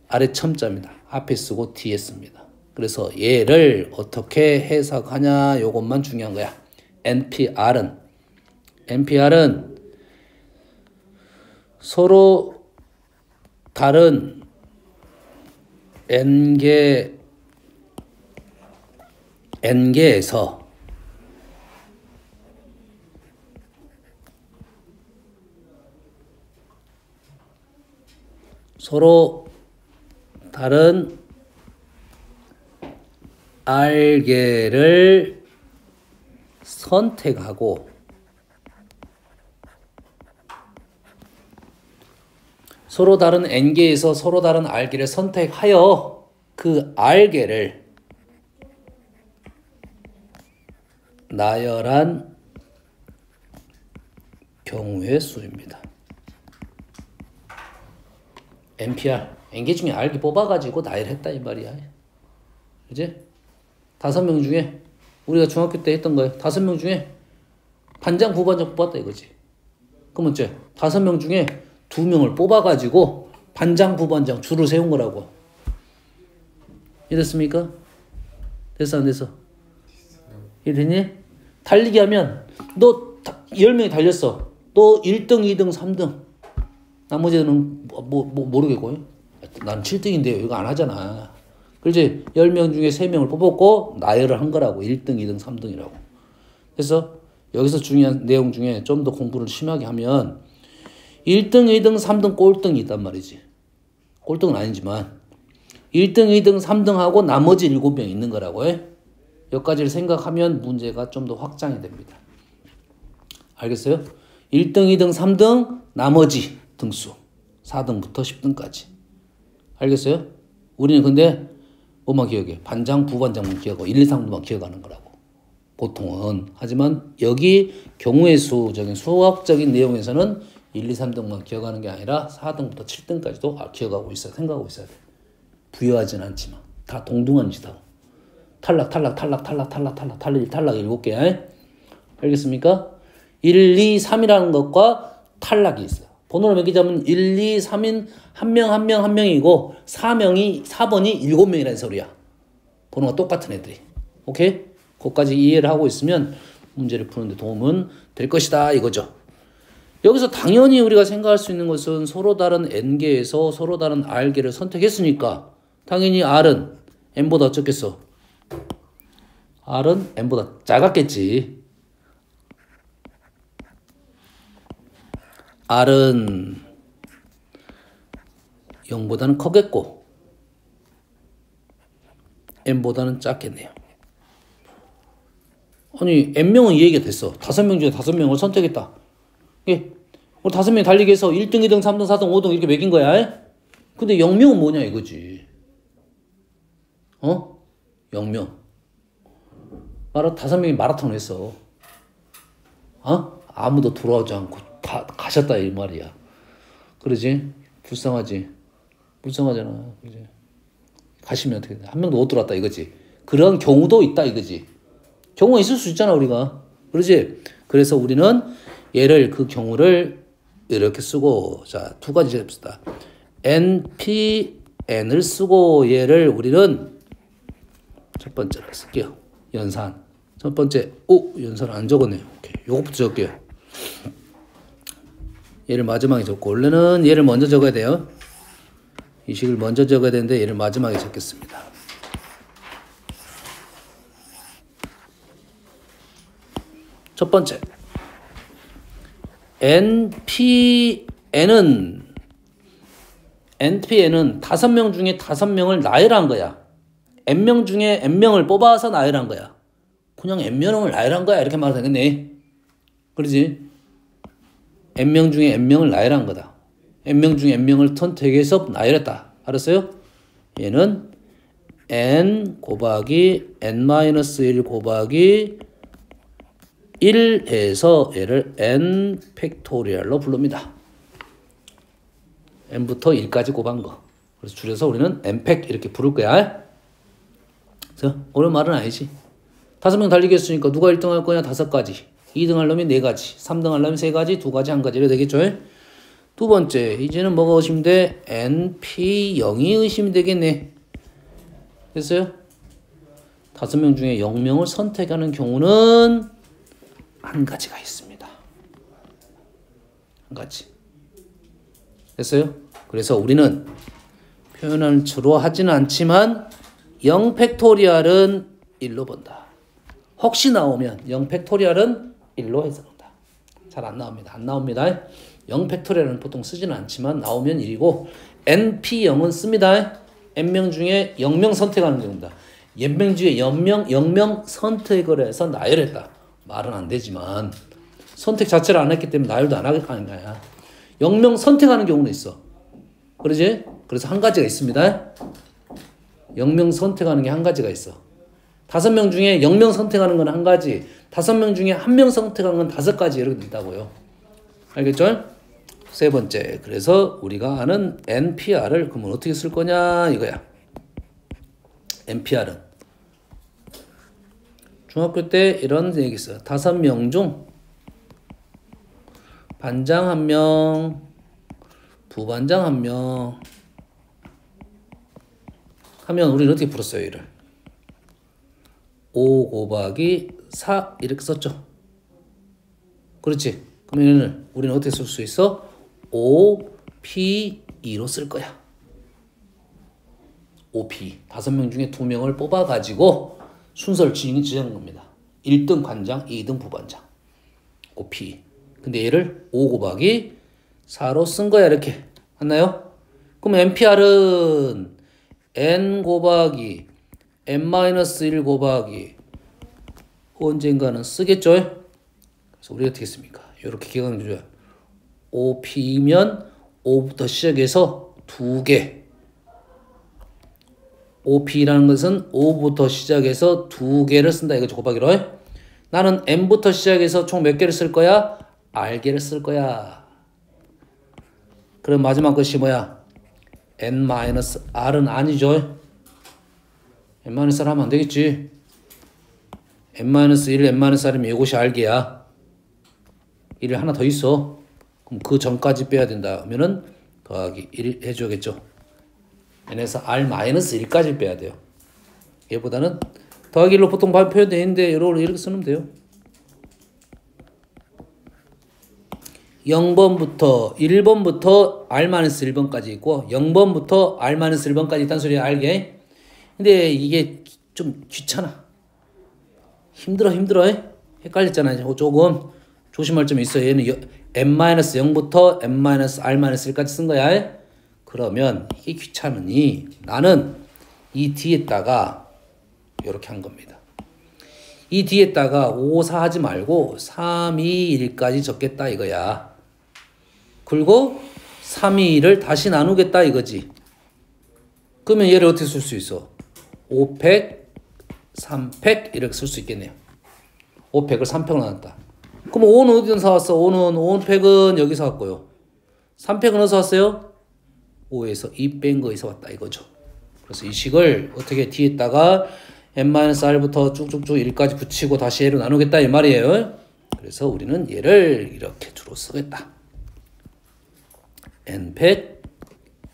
아래 첨자입니다. 앞에 쓰고 뒤에 씁니다. 그래서 얘를 어떻게 해석하냐 요것만 중요한 거야. NPR은 서로 다른 N개에서 서로 다른 R개를 선택하고 서로 다른 N개에서 서로 다른 R개를 선택하여 그 R개를 나열한 경우의 수입니다. NPR, N개 중에 R개 뽑아가지고 나열했다 이 말이야. 그지? 5명 중에 우리가 중학교 때 했던 거예요. 5명 중에 반장, 부반장 뽑았다 이거지. 그러면 이제 5명 중에 2명을 뽑아가지고 반장, 부반장 줄을 세운 거라고. 이랬습니까? 됐어 안 됐어? 이랬니? 달리기 하면 너 10명이 달렸어. 너 1등, 2등, 3등. 나머지는 모르겠고. 난 7등인데요. 이거 안 하잖아. 그렇지? 10명 중에 3명을 뽑았고 나열을 한 거라고. 1등, 2등, 3등이라고. 그래서 여기서 중요한 내용 중에 좀 더 공부를 심하게 하면 1등, 2등, 3등, 꼴등이 있단 말이지. 꼴등은 아니지만 1등, 2등, 3등하고 나머지 7명 있는 거라고 해. 여기까지를 생각하면 문제가 좀 더 확장이 됩니다. 알겠어요? 1등, 2등, 3등, 나머지 등수. 4등부터 10등까지. 알겠어요? 우리는 근데 뭐만 기억해? 반장, 부반장만 기억하고 1, 2, 3등만 기억하는 거라고. 보통은. 하지만 여기 경우의 수적인 수학적인 내용에서는 1, 2, 3등만 기억하는 게 아니라 4등부터 7등까지도 기억하고 있어야 생각하고 있어야 돼. 부여하진 않지만 다 동등한 짓하고 탈락 7개. 알겠습니까? 1, 2, 3이라는 것과 탈락이 있어요. 번호를 매기자면 1, 2, 3인 한 명이고 4번이 7명이라는 소리야. 번호가 똑같은 애들이. 오케이? 그것까지 이해를 하고 있으면 문제를 푸는데 도움은 될 것이다 이거죠. 여기서 당연히 우리가 생각할 수 있는 것은 서로 다른 N개에서 서로 다른 R개를 선택했으니까 당연히 R은 N보다 어쩌겠어? R은 N보다 작았겠지. R은 0보다는 크겠고 N보다는 작겠네요. 아니 N명은 이해가 됐어. 5명 중에 5명을 선택했다. 예. 우리 5명이 달리기 해서 1등, 2등, 3등, 4등, 5등 이렇게 매긴 거야. 근데 0명은 뭐냐 이거지. 0명. 5명이 마라톤을 했어. 아무도 돌아오지 않고 다 가셨다 이 말이야. 그러지? 불쌍하잖아. 그지? 가시면 어떻게 돼? 한 명도 못 들어왔다 이거지. 그런 경우도 있다 이거지. 경우가 있을 수 있잖아 우리가. 그러지? 그래서 우리는 얘를 그 경우를 이렇게 쓰고 자, 2가지 해봅시다. NPN을 쓰고 얘를 우리는 첫 번째로 쓸게요. 연산. 첫 번째, 오, 연산 안 적었네요. 오케이. 요것부터 적게요. 얘를 마지막에 적고, 원래는 얘를 먼저 적어야 돼요. 이 식을 먼저 적어야 되는데 얘를 마지막에 적겠습니다. 첫 번째, NPN은 5명 중에 5명을 나열한 거야. N명 중에 N명을 뽑아서 나열한 거야. 그냥 N명을 나열한 거야. 이렇게 말해도 되겠네. 그러지? N명 중에 N명을 나열한 거다. N명 중에 N명을 선택해서 나열했다. 알았어요? 얘는 N 곱하기 N-1 곱하기 1 해서 얘를 N 팩토리얼로 부릅니다. N부터 1까지 곱한 거. 그래서 줄여서 우리는 N팩 이렇게 부를 거야. 그래서 어려운 말은 아니지. 5명 달리기 했으니까 누가 1등 할 거냐? 5가지. 2등 하려면 4가지. 3등 하려면 3가지. 2가지, 1가지 이래 되겠죠? 두 번째, 이제는 뭐가 의심이 돼? NP0이 의심이 되겠네. 됐어요? 5명 중에 0명을 선택하는 경우는 한 가지가 있습니다. 한 가지. 됐어요? 그래서 우리는 표현을 주로 하지는 않지만 0 팩토리얼은 1로 본다. 혹시 나오면 0 팩토리얼은 1로 해석한다. 잘 안 나옵니다. 안 나옵니다. 0 팩토리얼은 보통 쓰지는 않지만 나오면 1이고 NP0은 씁니다. N명 중에 0명 선택하는 경우입니다. N명 중에 0명 선택을 해서 나열했다. 말은 안 되지만 선택 자체를 안 했기 때문에 나열도 안 하는 거야. 0명 선택하는 경우는 있어. 그러지? 그래서 한 가지가 있습니다. 0명 선택하는 게 한 가지가 있어. 5명 중에 0명 선택하는 건 한 가지, 5명 중에 1명 선택하는 건 5가지 이렇게 된다고요. 알겠죠? 세 번째, 그래서 우리가 아는 NPR을 그러면 어떻게 쓸 거냐 이거야. NPR은 중학교 때 이런 얘기 있어요. 5명 중 반장 1명, 부반장 1명 하면 우리는 어떻게 풀었어요? 얘를 5 곱하기 4 이렇게 썼죠. 그렇지? 그러면 우리는 어떻게 쓸 수 있어? 5P2로 쓸 거야. 5P 5명 중에 2명을 뽑아가지고 순서를 지정한 겁니다. 1등 관장, 2등 부반장 5P. 근데 얘를 5 곱하기 4로 쓴 거야. 이렇게 맞나요? 그럼 NPR은 N 곱하기 N-1 곱하기 언젠가는 쓰겠죠? 그래서 우리가 어떻게 씁니까? 이렇게 기억하는 게 좋아요. 5P면 5부터 시작해서 2개. 5P라는 것은 5부터 시작해서 2개를 쓴다 이거죠. 곱하기로. 나는 N부터 시작해서 총 몇 개를 쓸 거야? R개를 쓸 거야. 그럼 마지막 것이 뭐야? N-R은 아니죠. N-R 하면 안 되겠지. N-1, N-R이면 이것이 R개야. 1이 하나 더 있어. 그럼 그 전까지 빼야 된다. 그러면은 더하기 1 해줘야겠죠. N에서 R-1까지 빼야 돼요. 얘보다는 더하기 1로 보통 표현되는데 이렇게 쓰면 돼요. 0번부터 1번부터 R-1번까지 있고 0번부터 R-1번까지 있다는 소리야. 알게? 근데 이게 좀 귀찮아. 힘들어. 헷갈렸잖아. 조금 조심할 점이 있어. 얘는 N-0부터 N-R-1까지 쓴 거야. 그러면 이게 귀찮으니 나는 이 뒤에다가 이렇게 한 겁니다. 이 뒤에다가 5, 4 하지 말고 3, 2, 1까지 적겠다 이거야. 그리고 3, 2, 1을 다시 나누겠다 이거지. 그러면 얘를 어떻게 쓸 수 있어? 5팩, 3팩 이렇게 쓸 수 있겠네요. 5팩을 3팩 나눴다. 그럼 5는 어디서 왔어? 5팩은 여기서 왔고요. 3팩은 어디서 왔어요? 5에서 2 뺀 거에서 왔다 이거죠. 그래서 이 식을 어떻게 뒤에다가 N-R부터 쭉쭉쭉 1까지 붙이고 다시 얘로 나누겠다 이 말이에요. 그래서 우리는 얘를 이렇게 주로 쓰겠다. N팩,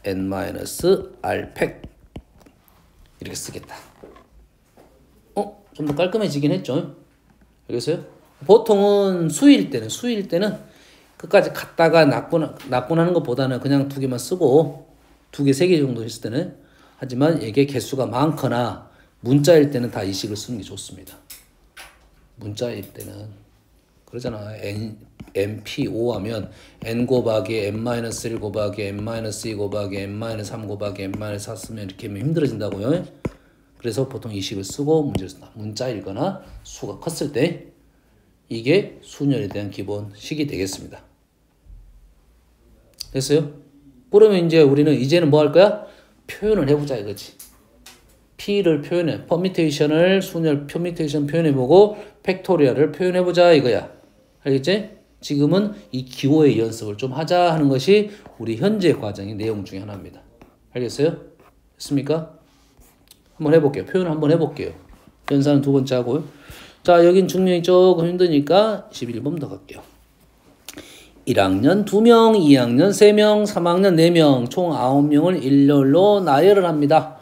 N-R팩 이렇게 쓰겠다. 좀 더 깔끔해지긴 했죠. 알겠어요? 보통은 수일 때는 끝까지 갔다가 낙분하는 것보다는 그냥 두 개만 쓰고 두 개, 세 개 정도 했을 때는 하지만 이게 개수가 많거나 문자일 때는 다 이식을 쓰는 게 좋습니다. 문자일 때는 그러잖아. NP5 하면 N 곱하기 N-1 곱하기 N-2 곱하기 N-3 곱하기 N-4 쓰면 이렇게 하면 힘들어진다고요. 그래서 보통 이식을 쓰고 문제를 쓴다. 문자이거나 수가 컸을 때 이게 순열에 대한 기본 식이 되겠습니다. 됐어요? 그러면 이제 우리는 이제는 뭐 할 거야? 표현을 해보자 이거지. P를 표현해. 퍼미테이션을 순열 퍼미테이션 표현해보고 팩토리얼을 표현해보자 이거야. 알겠지? 지금은 이 기호의 연습을 좀 하자 하는 것이 우리 현재 과정의 내용 중에 하나입니다. 알겠어요? 됐습니까? 한번 해볼게요. 표현 한번 해볼게요. 연산은 두 번째 하고요. 자, 여긴 증명이 조금 힘드니까 11번 더 갈게요. 1학년 2명, 2학년 3명, 3학년 4명, 총 9명을 일렬로 나열을 합니다.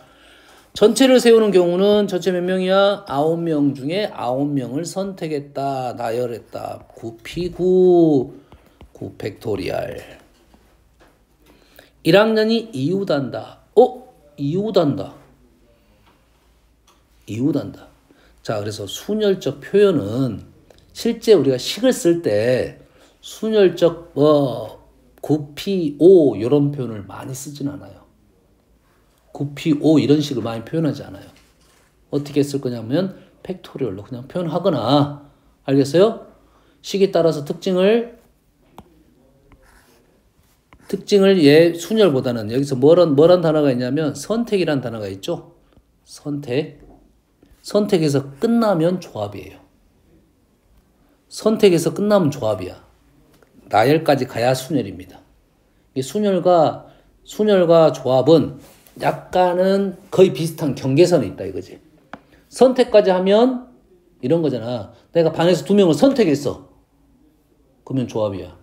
전체를 세우는 경우는 전체 몇 명이야? 9명 중에 9명을 선택했다, 나열했다. 9P9, 9팩토리얼. 1학년이 이웃한다. 이웃한다. 이웃한다. 자, 그래서 순열적 표현은 실제 우리가 식을 쓸 때 순열적 9P5 이런 표현을 많이 쓰진 않아요. 9P5 이런 식을 많이 표현하지 않아요. 어떻게 쓸 거냐면 팩토리얼로 그냥 표현하거나, 알겠어요? 식에 따라서 특징을 순열보다는 여기서 뭐란 단어가 있냐면 선택이란 단어가 있죠. 선택에서 끝나면 조합이에요. 선택에서 끝나면 조합이야. 나열까지 가야 순열입니다. 이 순열과 조합은 약간은 거의 비슷한 경계선이 있다 이거지. 선택까지 하면 이런 거잖아. 내가 반에서 2명을 선택했어. 그러면 조합이야.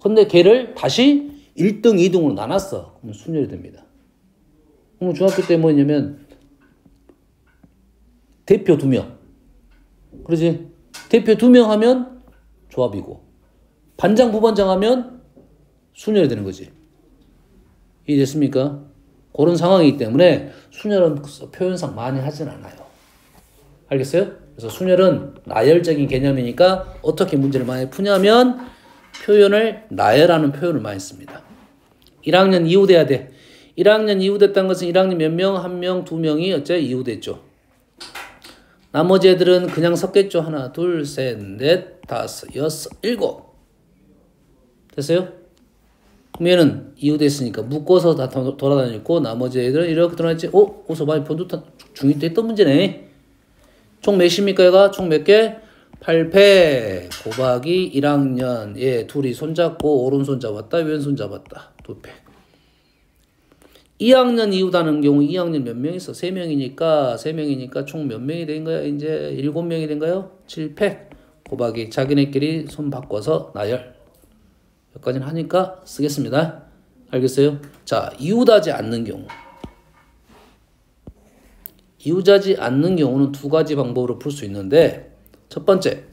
근데 걔를 다시 1등, 2등으로 나눴어. 그러면 순열이 됩니다. 그럼 중학교 때 뭐냐면 대표 2명. 그러지? 대표 2명 하면 조합이고 반장, 부반장 하면 순열이 되는 거지. 이해됐습니까? 그런 상황이기 때문에 순열은 표현상 많이 하진 않아요. 알겠어요? 그래서 순열은 나열적인 개념이니까 어떻게 문제를 많이 푸냐면 표현을 나열하는 표현을 많이 씁니다. 1학년 이웃해야 돼. 1학년 이웃했다는 것은 1학년 몇 명? 1명, 2명이 어째 이웃했죠. 나머지 애들은 그냥 섞겠죠. 하나, 둘, 셋, 넷, 다섯, 여섯, 일곱. 됐어요? 그럼 얘는 이웃했으니까 묶어서 다 돌아다녔고 나머지 애들은 이렇게 돌아다녔지. 어디서 많이 본 듯한 중2 때 했던 문제네. 총 몇입니까? 얘가 총 몇 개? 8패 곱하기 1학년 얘 둘이 손잡고 오른손 잡았다 왼손 잡았다 2패. 2학년 이웃하는 경우 2학년 몇 명 있어? 3명이니까 총 몇 명이 된 거야? 이제 7명이 된 거요? 7패 곱하기 자기네끼리 손 바꿔서 나열. 여기까지는 하니까 쓰겠습니다. 알겠어요? 자, 이웃하지 않는 경우. 이웃하지 않는 경우는 두 가지 방법으로 풀 수 있는데 첫 번째,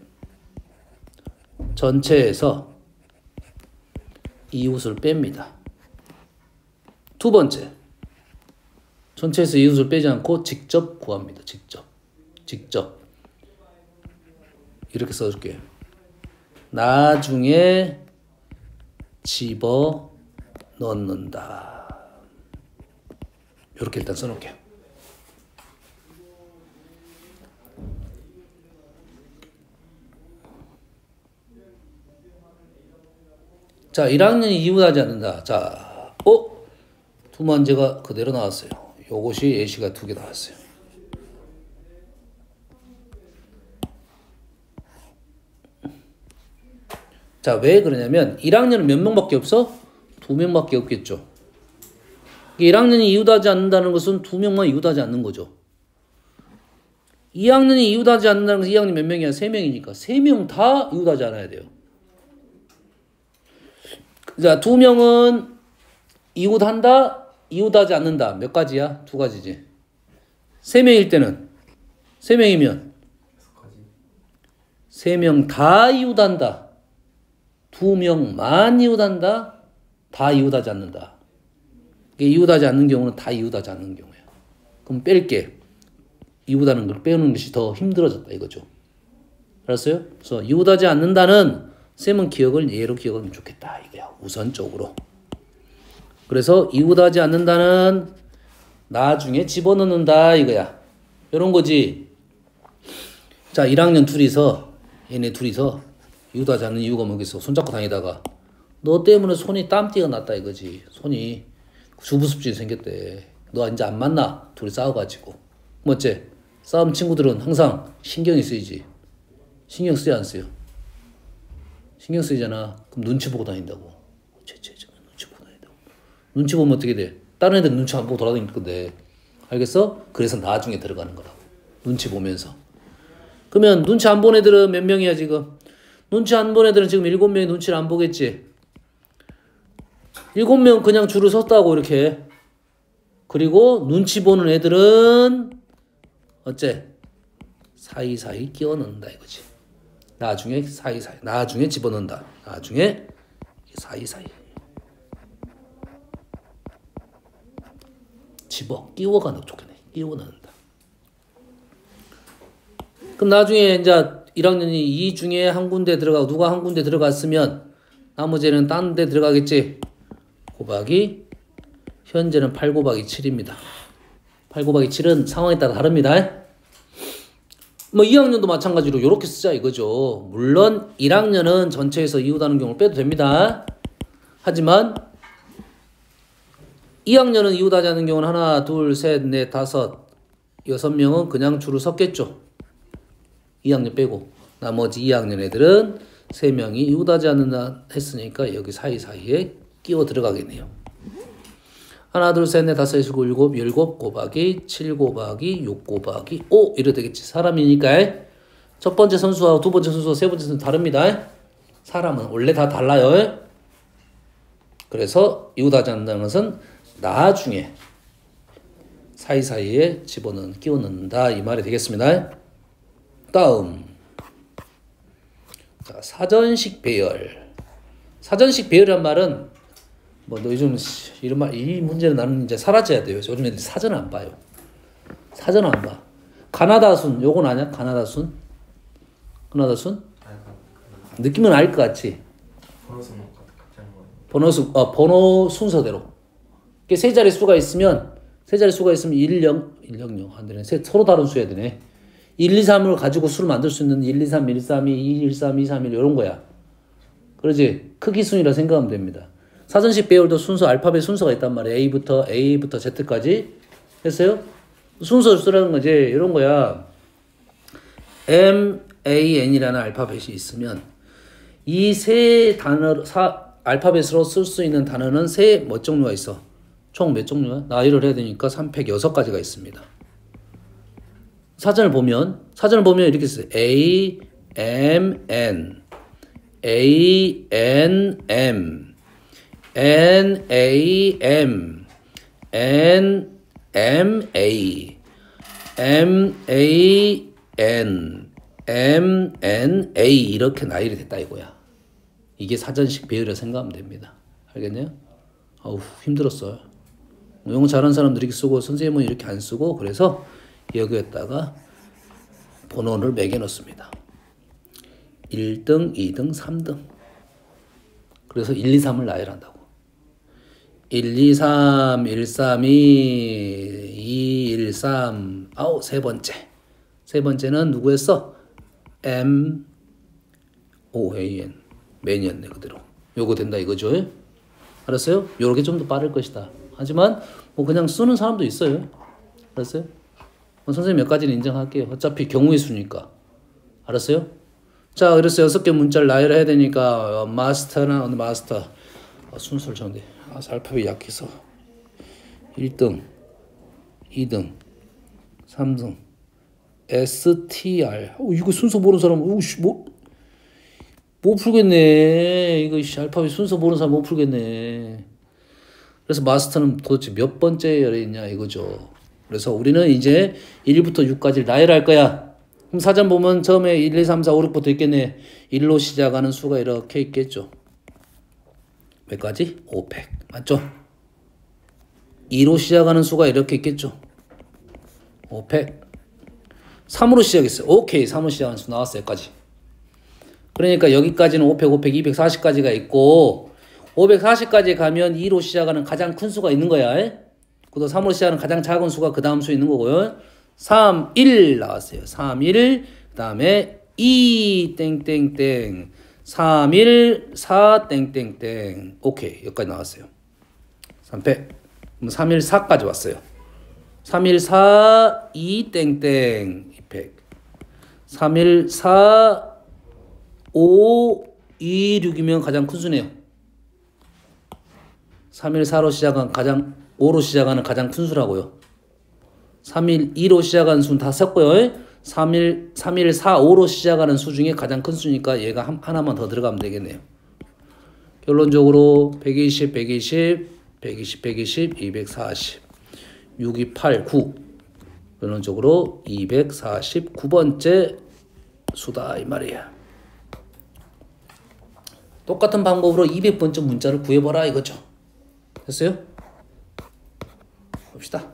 전체에서 이웃을 뺍니다. 두 번째, 전체에서 이웃을 빼지 않고 직접 구합니다. 직접. 이렇게 써줄게요. 나중에 집어 넣는다. 이렇게 일단 써놓을게요. 자, 1학년이 이웃하지 않는다. 자, 두 문제가 그대로 나왔어요. 요것이 예시가 2개 나왔어요. 자, 왜 그러냐면 1학년은 몇 명밖에 없어? 2명밖에 없겠죠. 1학년이 이웃하지 않는다는 것은 2명만 이웃하지 않는 거죠. 2학년이 이웃하지 않는다는 것은 2학년 몇 명이야? 3명이니까 3명 다 이웃하지 않아야 돼요. 자, 2명은 이웃한다, 이웃하지 않는다. 몇 가지야? 2가지지. 3명일 때는 3명이면 3명 다 이웃한다. 2명만 이웃한다. 다 이웃하지 않는다. 이웃하지 않는 경우는 다 이웃하지 않는 경우야. 그럼 뺄게. 이웃하는 걸 빼는 것이 더 힘들어졌다 이거죠. 알았어요? 그래서 이웃하지 않는다는 쌤은 기억을 얘로 기억하면 좋겠다 이거야. 우선적으로. 그래서 이웃하지 않는다는 나중에 집어넣는다 이거야. 이런 거지. 자, 1학년 얘네 둘이서 이웃하지 않는 이유가 뭐겠어? 손잡고 다니다가 너 때문에 손이 땀띠가 났다 이거지. 손이 주부습진이 생겼대. 너 이제 안 만나. 둘이 싸워가지고. 뭐지? 싸움 친구들은 항상 신경이 쓰이지. 신경 쓰지 안 쓰여? 신경 쓰이잖아. 그럼 눈치 보고 다닌다고. 눈치 보고 다닌다고. 눈치 보면 어떻게 돼? 다른 애들 눈치 안 보고 돌아다닐 건데. 알겠어? 그래서 나중에 들어가는 거라고. 눈치 보면서. 그러면 눈치 안 본 애들은 몇 명이야 지금? 눈치 안 본 애들은 지금 7명이 눈치를 안 보겠지? 7명 그냥 줄을 섰다고 이렇게. 그리고 눈치 보는 애들은 어째? 사이사이 끼워 넣는다 이거지. 나중에 사이사이. 나중에 집어넣는다. 나중에 사이사이. 끼워가 좋겠네. 끼워 넣는다. 그럼 나중에 이제 1학년이 이 중에 한 군데 들어가고 누가 한 군데 들어갔으면 나머지는 딴 데 들어가겠지. 곱하기 현재는 8 곱하기 7입니다. 8 곱하기 7은 상황에 따라 다릅니다. 뭐 2학년도 마찬가지로 이렇게 쓰자 이거죠. 물론 1학년은 전체에서 이웃하는 경우를 빼도 됩니다. 하지만 2학년은 이웃하지 않는 경우는 하나, 둘, 셋, 넷, 다섯, 6명은 그냥 줄을 섰겠죠. 2학년 빼고 나머지 2학년 애들은 3명이 이웃하지 않는다 했으니까 여기 사이사이에 끼워 들어가겠네요. 하나, 둘, 셋, 넷, 다섯, 여섯, 일곱, 7 곱하기 7 곱하기 6 곱하기 5 이래 되겠지. 사람이니까 첫 번째 선수와 두 번째 선수와 세 번째 선수 다릅니다. 사람은 원래 다 달라요. 그래서 이웃하지 않는다는 것은 나중에 사이사이에 집어넣는 끼워 넣는다 이 말이 되겠습니다. 다음 자, 사전식 배열. 사전식 배열이란 말은 뭐 너 요즘 이런 말 이 문제는 나는 이제 사라져야 돼요. 요즘 애들이 사전 안 봐요. 사전 안 봐. 가나다순 요건 아냐? 가나다순? 가나다순? 느낌은 알 것 같지? 번호 순서대로. 세 자리 수가 있으면 1, 0, 안 되네. 서로 다른 수야 되네. 1, 2, 3을 가지고 수를 만들 수 있는 1, 2, 3, 1, 3, 2, 1, 3, 2, 3, 1 이런 거야. 그러지? 크기 순이라 생각하면 됩니다. 사전식 배열도 순서, 알파벳 순서가 있단 말이야. A부터 Z까지. 했어요? 순서를 쓰라는 거지. 이런 거야. MAN이라는 알파벳이 있으면 이 세 단어, 알파벳으로 쓸 수 있는 단어는 몇 종류가 있어? 총 몇 종류야? 나열을 해야 되니까 3팩 6가지가 있습니다. 사전을 보면 이렇게 써요. A, M, N, A, N, M, N, A, M, N, M, A, M, A, N, M, N, A 이렇게 나열이 됐다 이거야. 이게 사전식 배열이라 생각하면 됩니다. 알겠냐? 아우 힘들었어요. 영어 잘하는 사람들이 이렇게 쓰고 선생님은 이렇게 안 쓰고 그래서 여기에다가 번호를 매겨 넣습니다. 1등, 2등, 3등. 그래서 1, 2, 3을 나열한다고. 1, 2, 3, 1, 3, 2, 2, 1, 3, 세 번째. 세 번째는 누구였어? M, O, A, N. 맨이었네, 그대로. 요거 된다 이거죠? 알았어요? 요렇게 좀 더 빠를 것이다. 하지만, 뭐 그냥 쓰는 사람도 있어요. 알았어요? 선생님 몇 가지는 인정할게요. 어차피 경우의 수니까. 알았어요? 자, 그래서 6개 문자를 나열해야 되니까, 마스터. 순서를 정해. 알파벳 약해서. 1등, 2등, 3등, STR. 이거 순서 모르는 사람, 못 풀겠네. 이거 알파벳 순서 모르는 사람 못 풀겠네. 그래서 마스터는 도대체 몇 번째 열에 있냐 이거죠. 그래서 우리는 이제 1부터 6까지를 나열할 거야. 그럼 사전 보면 처음에 1, 2, 3, 4, 5, 6부터 있겠네. 1로 시작하는 수가 이렇게 있겠죠. 몇 가지? 500. 맞죠? 2로 시작하는 수가 이렇게 있겠죠. 500. 3으로 시작했어요. 오케이. 3으로 시작하는 수 나왔어요. 여기까지. 그러니까 여기까지는 500, 500, 240까지가 있고 540까지 가면 2로 시작하는 가장 큰 수가 있는 거야. 그리고 3으로 시작하는 가장 작은 수가 그 다음 수 있는 거고요. 3, 1 나왔어요. 3, 1. 그 다음에 2 땡땡땡 3, 1, 4 땡땡땡. 오케이. 여기까지 나왔어요. 3패. 그럼 3, 1, 4까지 왔어요. 3, 1, 4, 2 땡땡 2팩. 3, 1, 4, 5, 2, 6이면 가장 큰 수네요. 3, 1, 4로 시작한 5로 시작하는 가장 큰 수라고요. 3, 1, 2로 시작하는 수는 다 썼고요. 3, 1, 4, 5로 시작하는 수 중에 가장 큰 수니까 얘가 하나만 더 들어가면 되겠네요. 결론적으로 120, 120, 120, 120, 240, 6, 2, 8, 9. 결론적으로 249번째 수다 이 말이야. 똑같은 방법으로 200번째 문자를 구해봐라 이거죠. 됐어요? 봅시다.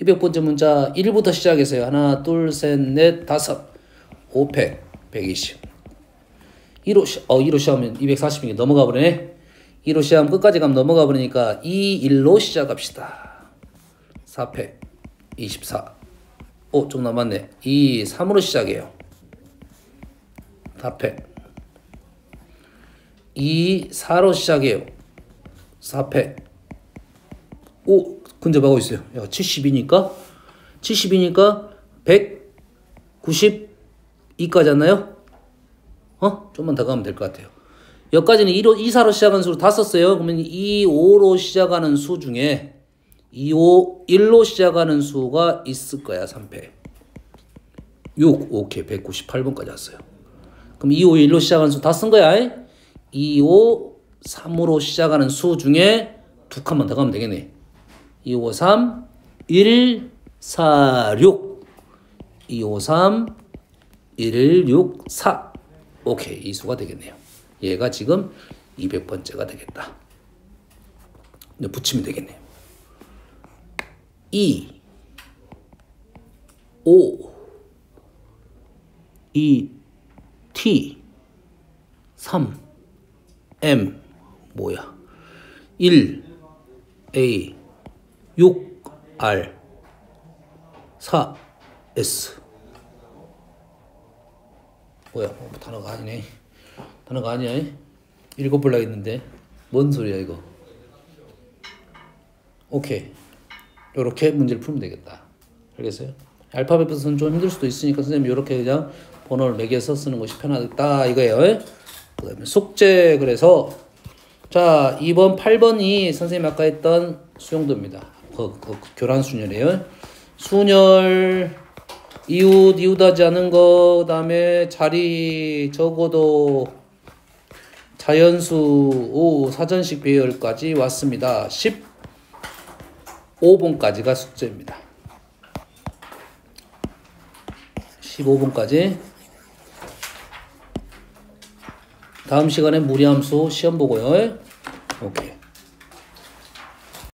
200번째 문자 1부터 시작해서요. 하나, 둘, 셋, 넷, 다섯, 5팩, 120. 2로 시작하면 240이 넘어가 버리네. 2로 시작하면 끝까지 가면 넘어가 버리니까 2, 1로 시작합시다. 4팩, 24. 좀 남았네. 2, 3으로 시작해요. 4팩. 2, 4로 시작해요. 4패. 근접하고 있어요. 야, 70이니까 192까지 왔나요? 좀만 더 가면 될 것 같아요. 여기까지는 2, 4로 시작하는 수로 다 썼어요. 그러면 2, 5로 시작하는 수 중에 2, 5, 1로 시작하는 수가 있을 거야. 3패. 6, 오케이. 198번까지 왔어요. 그럼 2, 5, 1로 시작하는 수 다 쓴 거야. 2, 5, 3으로 시작하는 수 중에 두 칸만 더 가면 되겠네. 2, 5, 3, 1, 4, 6. 2, 5, 3, 1, 6, 4. 오케이. 이 수가 되겠네요. 얘가 지금 200번째가 되겠다. 근데 붙이면 되겠네요. 2, 5, 2, T, 3, M, 뭐야? 1, A, 6, R, 4, S. 뭐야? 단어가 아니네. 단어가 아니야. 읽어보려고 했는데. 뭔 소리야, 이거? 오케이. 요렇게 문제를 풀면 되겠다. 알겠어요? 알파벳부터는 좀 힘들 수도 있으니까 선생님 요렇게 그냥 번호를 매겨서 쓰는 것이 편하다 이거예요. 그 다음에 숙제. 그래서 자 2번 8번이 선생님 아까 했던 수용도입니다. 그 교란 순열이에요. 순열 이웃하지 않은 거, 그 다음에 자리 적어도 자연수 사전식 배열까지 왔습니다. 15번까지가 숙제입니다. 15번까지. 다음 시간에 무리함수 시험 보고요. 오케이.